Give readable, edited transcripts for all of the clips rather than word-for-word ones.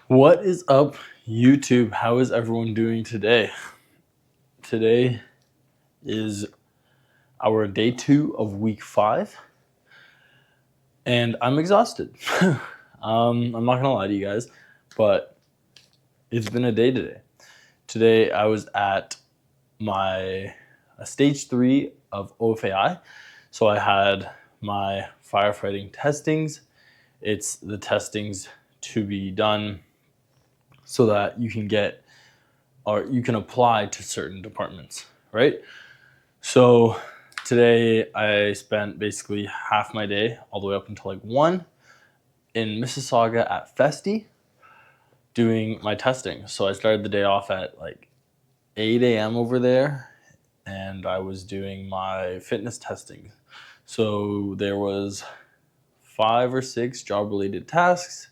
What is up, YouTube? How is everyone doing today? Today is our day 2 of week 5, and I'm exhausted. I'm not gonna lie to you guys, but it's been a day today. Today I was at my stage 3 of OFAI, so I had my firefighting testings. It's the testings to be done so that you can get or you can apply to certain departments, right? So today I spent basically half my day, all the way up until like 1, in Mississauga at Festi doing my testing. So I started the day off at like 8 a.m. over there, and I was doing my fitness testing. So there was 5 or 6 job-related tasks,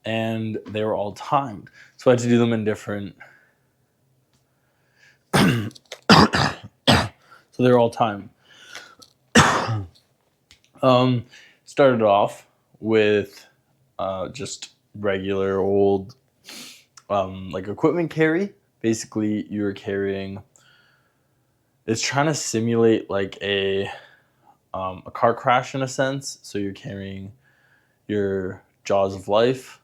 and they were all timed. So I had to do them in different... So they're all timed. Started off with just regular old like equipment carry. Basically, you're carrying... It's trying to simulate like a car crash in a sense. So you're carrying your jaws of life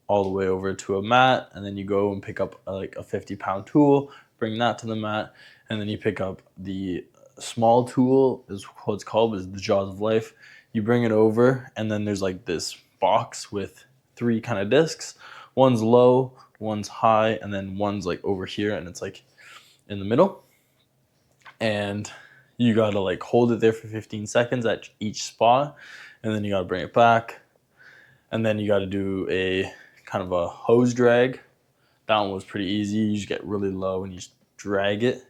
all the way over to a mat, and then you go and pick up like a 50-pound tool, bring that to the mat, and then you pick up the small tool, is what it's called, is the jaws of life. You bring it over, and then there's like this box with 3 kind of discs. One's low, one's high, and then one's like over here, and it's like in the middle. And you gotta like hold it there for 15 seconds at each spot, and then you gotta bring it back, and then you gotta do a kind of a hose drag. That one was pretty easy. You just get really low and you just drag it.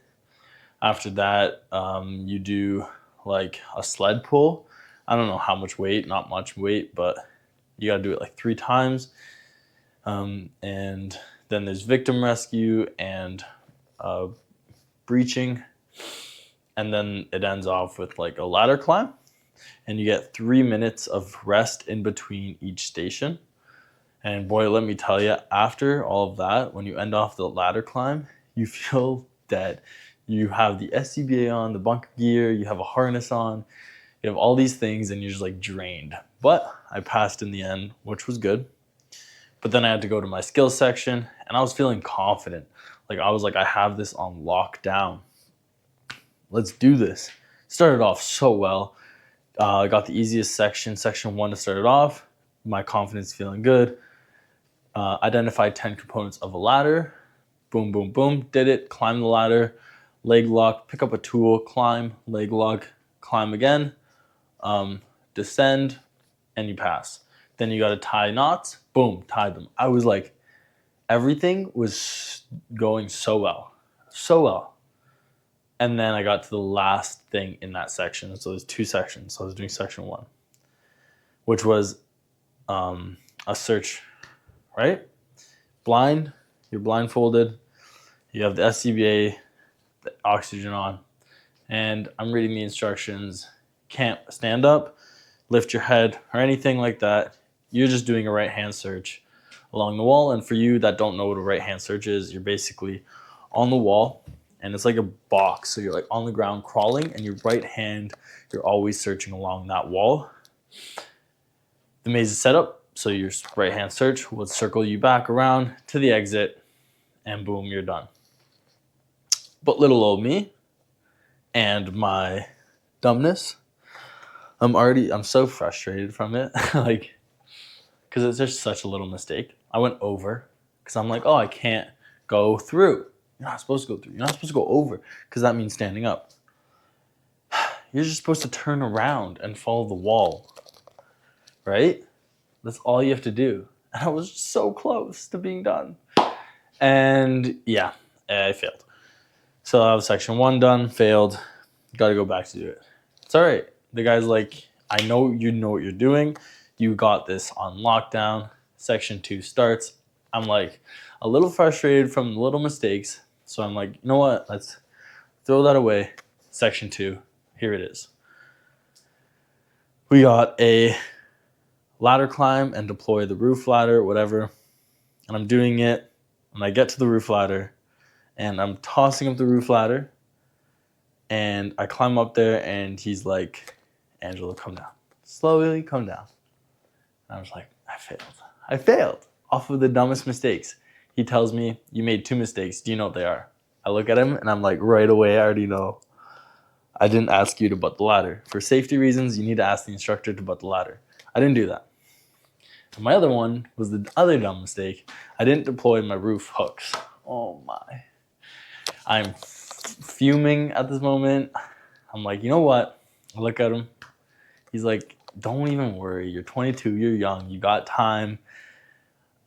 After that, you do like a sled pull. I don't know how much weight, not much weight, but you gotta do it like 3 times. And then there's victim rescue and breaching. And then it ends off with like a ladder climb. And you get 3 minutes of rest in between each station. And boy, let me tell you, after all of that, when you end off the ladder climb, you feel dead. You have the SCBA on, the bunker gear, you have a harness on, you have all these things, and you're just like drained. But I passed in the end, which was good. But then I had to go to my skills section, and I was feeling confident. Like I was like, I have this on lockdown. Let's do this. Started off so well. I got the easiest section 1 to start it off. My confidence feeling good. Identified 10 components of a ladder. Boom, boom, boom. Did it. Climb the ladder. Leg lock. Pick up a tool. Climb. Leg lock. Climb again. Descend. And you pass. Then you got to tie knots. Boom. Tied them. I was like, everything was going so well. So well. And then I got to the last thing in that section. So there's 2 sections. So I was doing section 1, which was a search, right? Blind, you're blindfolded. You have the SCBA, the oxygen on, and I'm reading the instructions. Can't stand up, lift your head, or anything like that. You're just doing a right-hand search along the wall. And for you that don't know what a right-hand search is, you're basically on the wall, and it's like a box. So you're like on the ground crawling, and your right hand, you're always searching along that wall. The maze is set up, so your right-hand search will circle you back around to the exit, and boom, you're done. But little old me and my dumbness, I'm so frustrated from it, like, because it's just such a little mistake. I went over, because I'm like, oh, I can't go through. You're not supposed to go through. You're not supposed to go over, because that means standing up. You're just supposed to turn around and follow the wall, right? That's all you have to do. And I was so close to being done. And yeah, I failed. So that was section 1 done, failed. Got to go back to do it. It's all right. The guy's like, I know you know what you're doing. You got this on lockdown. Section 2 starts. I'm like a little frustrated from the little mistakes. So I'm like, you know what? Let's throw that away. Section 2, here it is. We got a ladder climb and deploy the roof ladder, whatever. And I'm doing it, and I get to the roof ladder, and I'm tossing up the roof ladder, and I climb up there, and he's like, Angelo, come down. Slowly come down. And I was like, I failed off of the dumbest mistakes. He tells me, you made 2 mistakes. Do you know what they are? I look at him, and I'm like, right away, I already know. I didn't ask you to butt the ladder. For safety reasons, you need to ask the instructor to butt the ladder. I didn't do that. And my other one was the other dumb mistake. I didn't deploy my roof hooks. Oh my. I'm fuming at this moment. I'm like, you know what? I look at him. He's like, don't even worry. You're 22. You're young. You got time.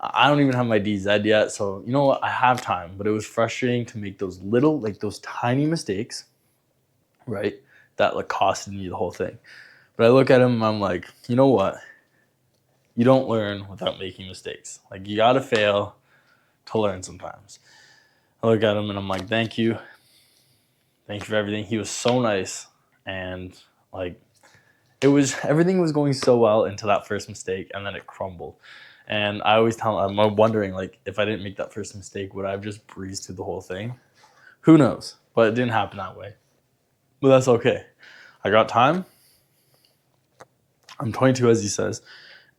I don't even have my DZ yet. So, you know what? I have time. But it was frustrating to make those little, like those tiny mistakes, right? That like costed me the whole thing. But I look at him and I'm like, you know what? You don't learn without making mistakes. Like, you got to fail to learn sometimes. I look at him and I'm like, thank you. Thank you for everything. He was so nice. And like, everything was going so well until that first mistake, and then it crumbled. And I always tell him, I'm wondering, like, if I didn't make that first mistake, would I have just breezed through the whole thing? Who knows? But it didn't happen that way. But that's okay. I got time. I'm 22, as he says,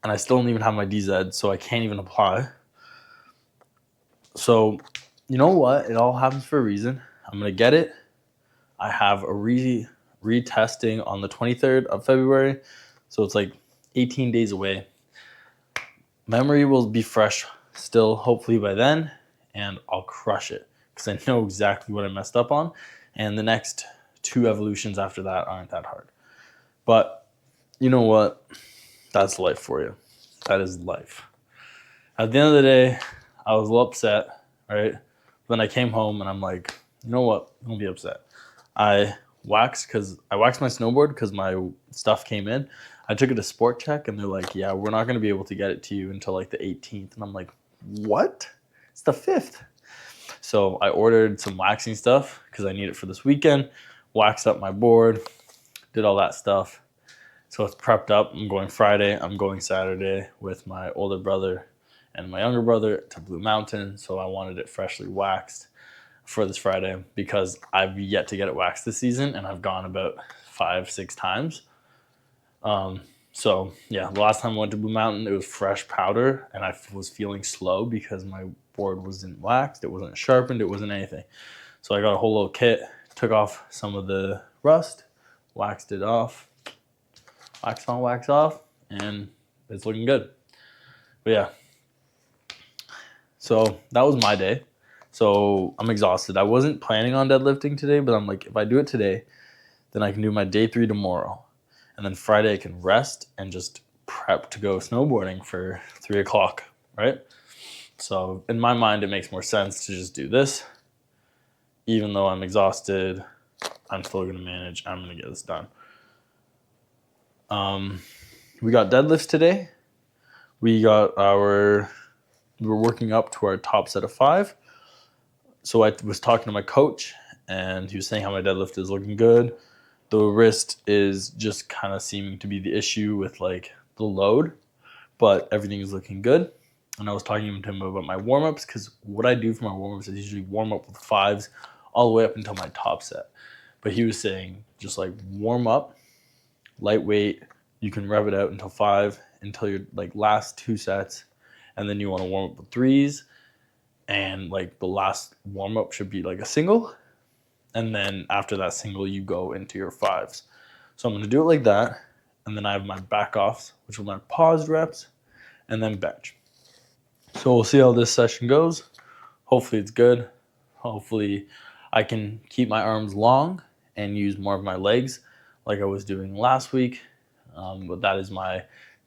and I still don't even have my DZ, so I can't even apply. So, you know what? It all happens for a reason. I'm going to get it. I have a retesting on the 23rd of February, so it's like 18 days away. Memory will be fresh still, hopefully by then, and I'll crush it because I know exactly what I messed up on, and the next 2 evolutions after that aren't that hard. But you know what? That's life for you. That is life. At the end of the day, I was a little upset, right? Then I came home and I'm like, you know what? Don't be upset. I waxed my snowboard because my stuff came in. I took it to Sport Check and they're like, yeah, we're not going to be able to get it to you until like the 18th. And I'm like, what? It's the 5th. So I ordered some waxing stuff because I need it for this weekend. Waxed up my board, did all that stuff. So it's prepped up. I'm going Friday. I'm going Saturday with my older brother and my younger brother to Blue Mountain. So I wanted it freshly waxed for this Friday because I've yet to get it waxed this season, and I've gone about 5-6 times. So yeah, the last time I went to Blue Mountain, it was fresh powder, and I was feeling slow because my board wasn't waxed, it wasn't sharpened, it wasn't anything. So I got a whole little kit, took off some of the rust, waxed it off, wax on, wax off, and it's looking good. But yeah, so that was my day. So I'm exhausted. I wasn't planning on deadlifting today, but I'm like, if I do it today, then I can do my day 3 tomorrow. And then Friday I can rest and just prep to go snowboarding for 3 o'clock, right? So in my mind, it makes more sense to just do this. Even though I'm exhausted, I'm still going to manage. I'm going to get this done. We got deadlifts today. We were working up to our top set of 5. So I was talking to my coach, and he was saying how my deadlift is looking good. The wrist is just kind of seeming to be the issue with like the load, but everything is looking good. And I was talking to him about my warm-ups, because what I do for my warm-ups is usually warm up with 5s all the way up until my top set. But he was saying just like warm up, lightweight, you can rev it out until 5, until your like last 2 sets, and then you want to warm up with 3s, and like the last warm-up should be like a single. And then after that single, you go into your 5s. So I'm going to do it like that. And then I have my back offs, which are my paused reps, and then bench. So we'll see how this session goes. Hopefully it's good. Hopefully I can keep my arms long and use more of my legs like I was doing last week. But that is my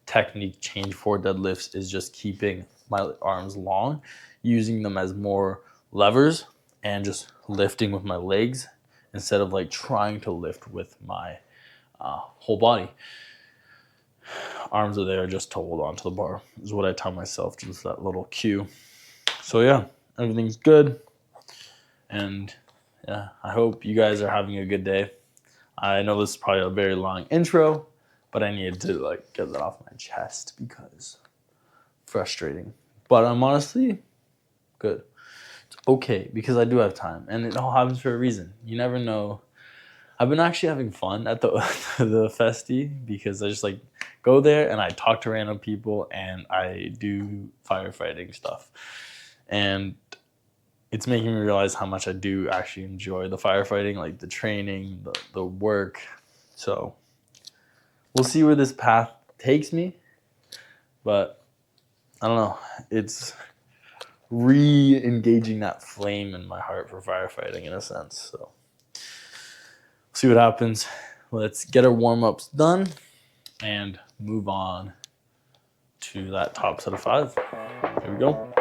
technique change for deadlifts, is just keeping my arms long, using them as more levers, and just lifting with my legs instead of like trying to lift with my whole body. Arms are there just to hold on to the bar is what I tell myself, just that little cue. So yeah, everything's good. And yeah, I hope you guys are having a good day. I know this is probably a very long intro, but I needed to like get that off my chest because frustrating. But I'm honestly good. It's okay because I do have time, and it all happens for a reason. You never know. I've been actually having fun at the the festi because I just like go there and I talk to random people and I do firefighting stuff, and it's making me realize how much I do actually enjoy the firefighting, like the training, the work. So we'll see where this path takes me, but I don't know. It's re-engaging that flame in my heart for firefighting in a sense. So see what happens. Let's get our warm-ups done and move on to that top set of 5. Here we go.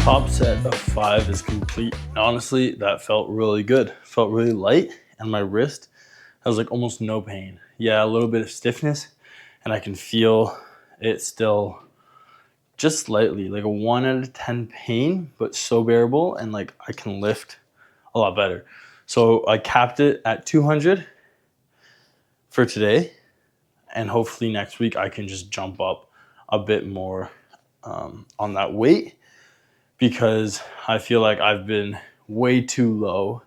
Top set of 5 is complete. Honestly, that felt really good. Felt really light, and my wrist has like almost no pain. Yeah, a little bit of stiffness, and I can feel it still just slightly, like a 1 out of 10 pain, but so bearable, and like I can lift a lot better. So I capped it at 200 for today, and hopefully next week I can just jump up a bit more on that weight, because I feel like I've been way too low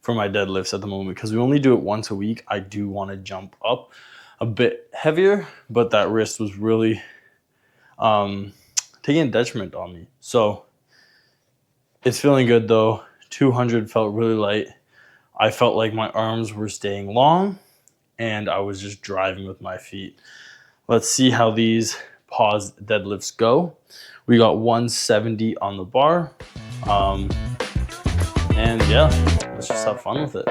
for my deadlifts at the moment because we only do it once a week. I do want to jump up a bit heavier, but that wrist was really taking a detriment on me. So it's feeling good though. 200 felt really light. I felt like my arms were staying long and I was just driving with my feet. Let's see how these pause deadlifts go. We got 170 on the bar. And yeah, let's just have fun with it.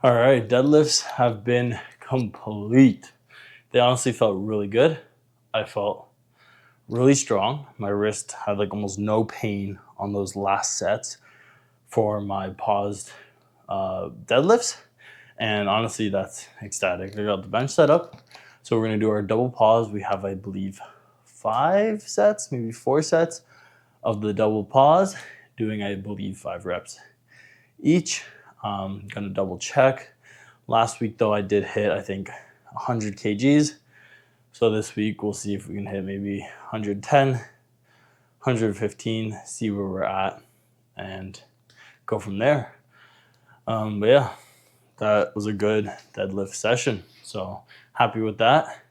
All right, deadlifts have been complete. They honestly felt really good. I felt really strong. My wrist had like almost no pain on those last sets for my paused deadlifts. And honestly, that's ecstatic. I got the bench set up. So we're going to do our double pause. We have, I believe, 5 sets, maybe 4 sets of the double pause, doing, I believe, 5 reps each. Going to double check. Last week, though, I did hit, I think, 100 kgs. So this week, we'll see if we can hit maybe 110, 115, see where we're at, and go from there. But yeah, that was a good deadlift session. So happy with that.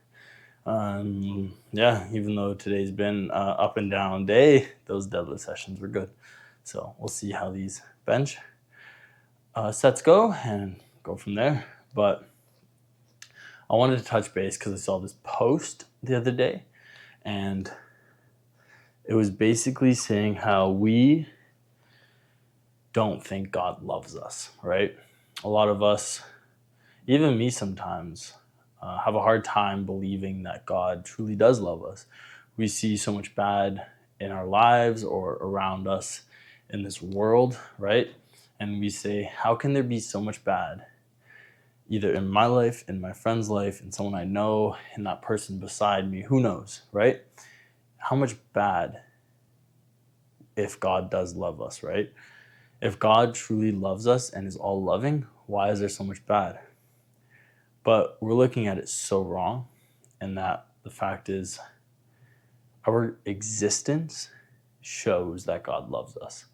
Yeah, even though today's been up and down day, those deadlift sessions were good. So we'll see how these bench sets go and go from there. But I wanted to touch base because I saw this post the other day, and it was basically saying how we don't think God loves us, right? A lot of us, even me sometimes, have a hard time believing that God truly does love us. We see so much bad in our lives or around us in this world, right? And we say, how can there be so much bad, either in my life, in my friend's life, in someone I know, in that person beside me, who knows, right? How much bad if God does love us, right? If God truly loves us and is all loving, why is there so much bad? But we're looking at it so wrong, and that the fact is our existence shows that God loves us.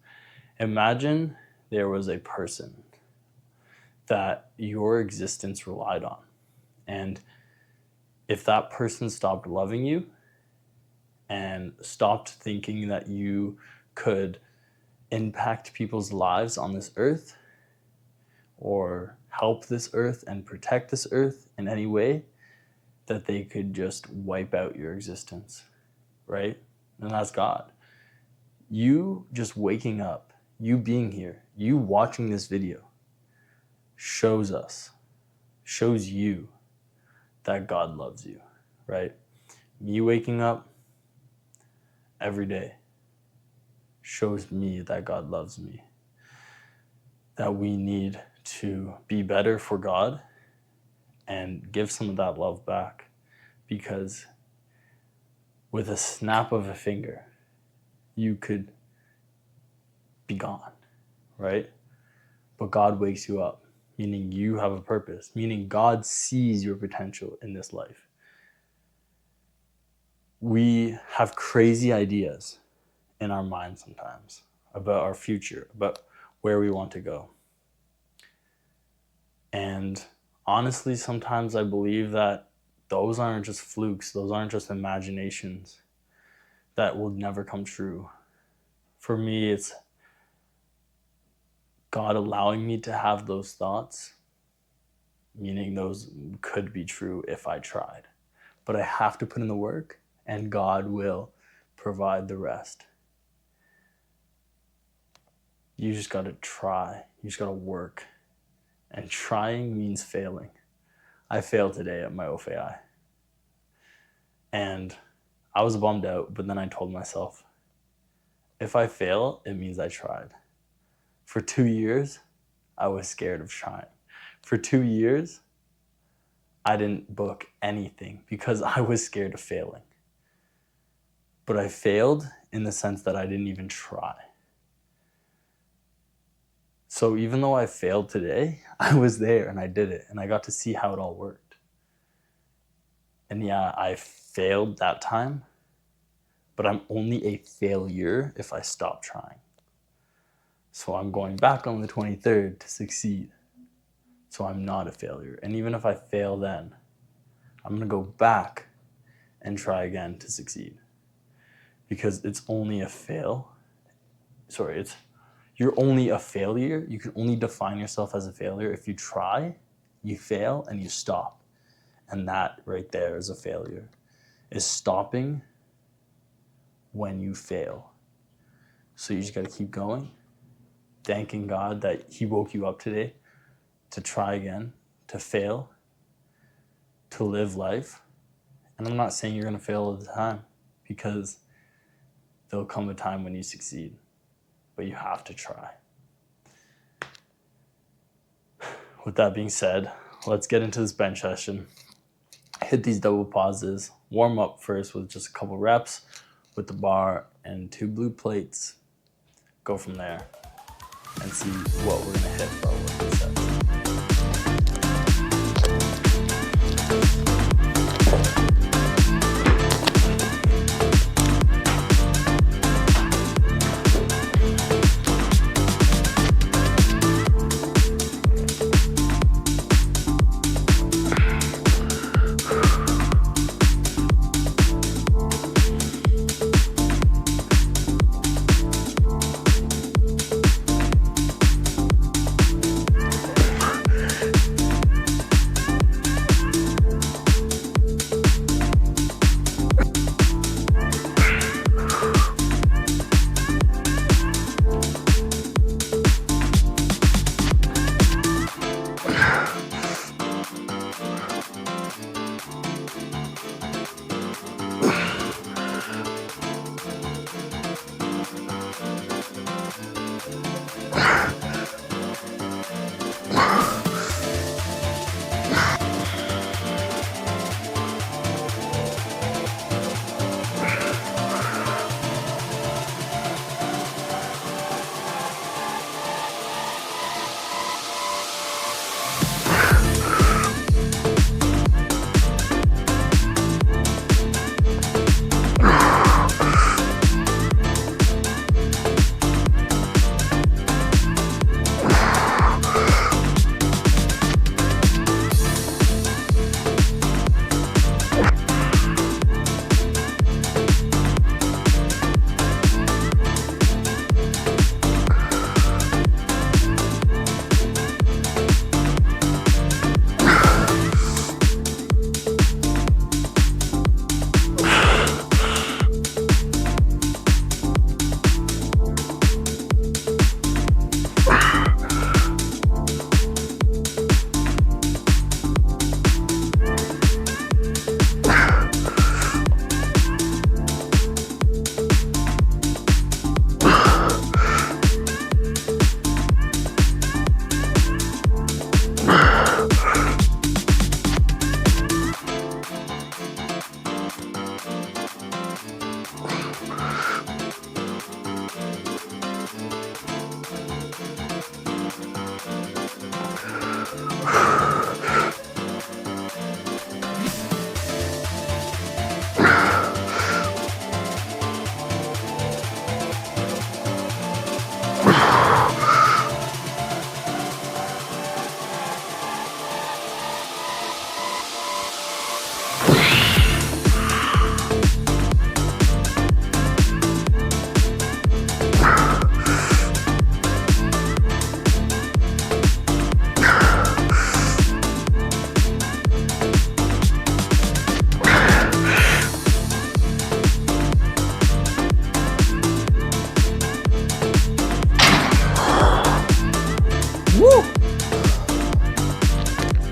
Imagine there was a person that your existence relied on, and if that person stopped loving you and stopped thinking that you could impact people's lives on this earth or help this earth and protect this earth in any way, that they could just wipe out your existence, right? And that's God. You just waking up, you being here, you watching this video shows you that God loves you, right? Me waking up every day shows me that God loves me, that we need to be better for God and give some of that love back, because with a snap of a finger, you could be gone, right? But God wakes you up, meaning you have a purpose, meaning God sees your potential in this life. We have crazy ideas in our minds sometimes about our future, about where we want to go. And honestly, sometimes I believe that those aren't just flukes, those aren't just imaginations that will never come true. For me, it's God allowing me to have those thoughts, meaning those could be true if I tried. But I have to put in the work, and God will provide the rest. You just got to try. You just got to work. And trying means failing. I failed today at my OFAI. And I was bummed out, but then I told myself, if I fail, it means I tried. For 2 years, I was scared of trying. For 2 years, I didn't book anything because I was scared of failing. But I failed in the sense that I didn't even try. So even though I failed today, I was there and I did it, and I got to see how it all worked. And yeah, I failed that time, but I'm only a failure if I stop trying. So I'm going back on the 23rd to succeed. So I'm not a failure. And even if I fail then, I'm going to go back and try again to succeed. Because it's only a fail. You're only a failure. You can only define yourself as a failure if you try, you fail, and you stop. And that right there is a failure. Is stopping when you fail. So you just got to keep going, thanking God that He woke you up today to try again, to fail, to live life. And I'm not saying you're going to fail all the time, because there'll come a time when you succeed, but you have to try. With that being said, let's get into this bench session. Hit these double pauses. Warm up first with just a couple reps with the bar and 2 blue plates. Go from there and see what we're gonna hit for our working sets.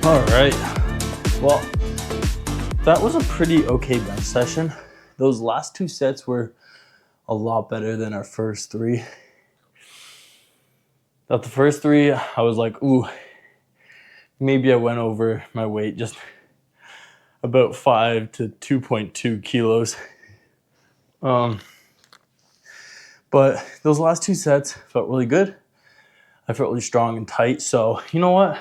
All right, well, that was a pretty okay bench session. Those last 2 sets were a lot better than our first 3. At the first 3, I was like, ooh, maybe I went over my weight just about 5 to 2.2 kilos. But those last 2 sets felt really good. I felt really strong and tight. So you know what?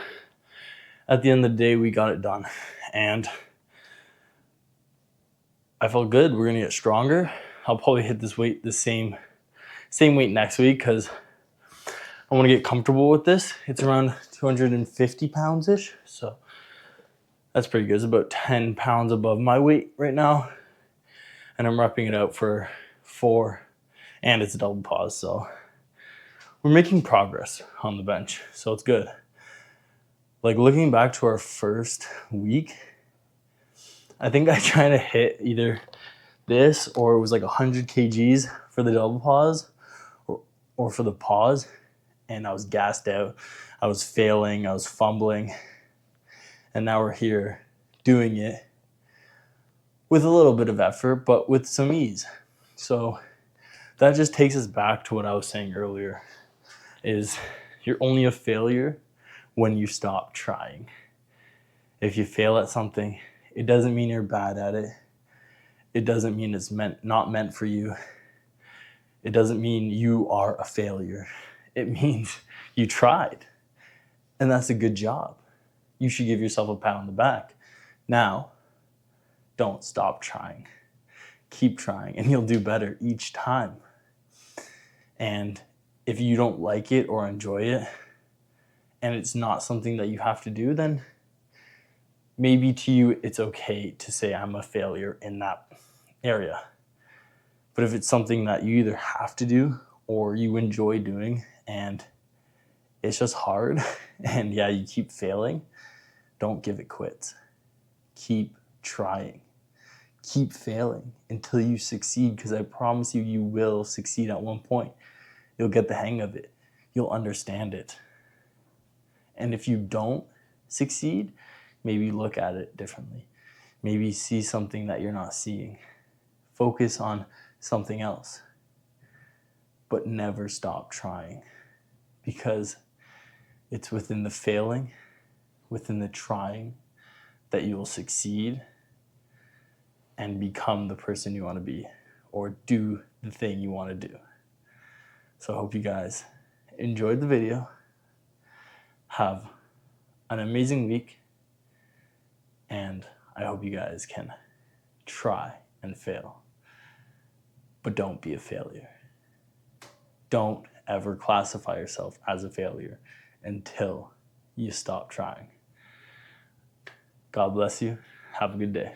At the end of the day, we got it done. And I felt good. We're going to get stronger. I'll probably hit this weight, the same weight next week because I want to get comfortable with this. It's around 250 pounds-ish. So that's pretty good. It's about 10 pounds above my weight right now. And I'm repping it out for 4. And it's a double pause. So we're making progress on the bench. So it's good. Like looking back to our first week, I think I tried to hit either this or it was like 100 kgs for the double pause or for the pause. And I was gassed out. I was failing. I was fumbling. And now we're here doing it with a little bit of effort, but with some ease. So that just takes us back to what I was saying earlier, is you're only a failure when you stop trying. If you fail at something, it doesn't mean you're bad at it. It doesn't mean it's not meant for you. It doesn't mean you are a failure. It means you tried. And that's a good job. You should give yourself a pat on the back. Now, don't stop trying. Keep trying, and you'll do better each time. And if you don't like it or enjoy it, and it's not something that you have to do, then maybe to you it's okay to say I'm a failure in that area. But if it's something that you either have to do or you enjoy doing and it's just hard and yeah, you keep failing, don't give it quits. Keep trying. Keep failing until you succeed, because I promise you, you will succeed at one point. You'll get the hang of it. You'll understand it. And if you don't succeed, maybe look at it differently. Maybe see something that you're not seeing. Focus on something else. But never stop trying, because it's within the failing, within the trying, that you will succeed and become the person you want to be, or do the thing you want to do. So I hope you guys enjoyed the video. Have an amazing week, and I hope you guys can try and fail, but don't be a failure. Don't ever classify yourself as a failure until you stop trying. God bless you. Have a good day.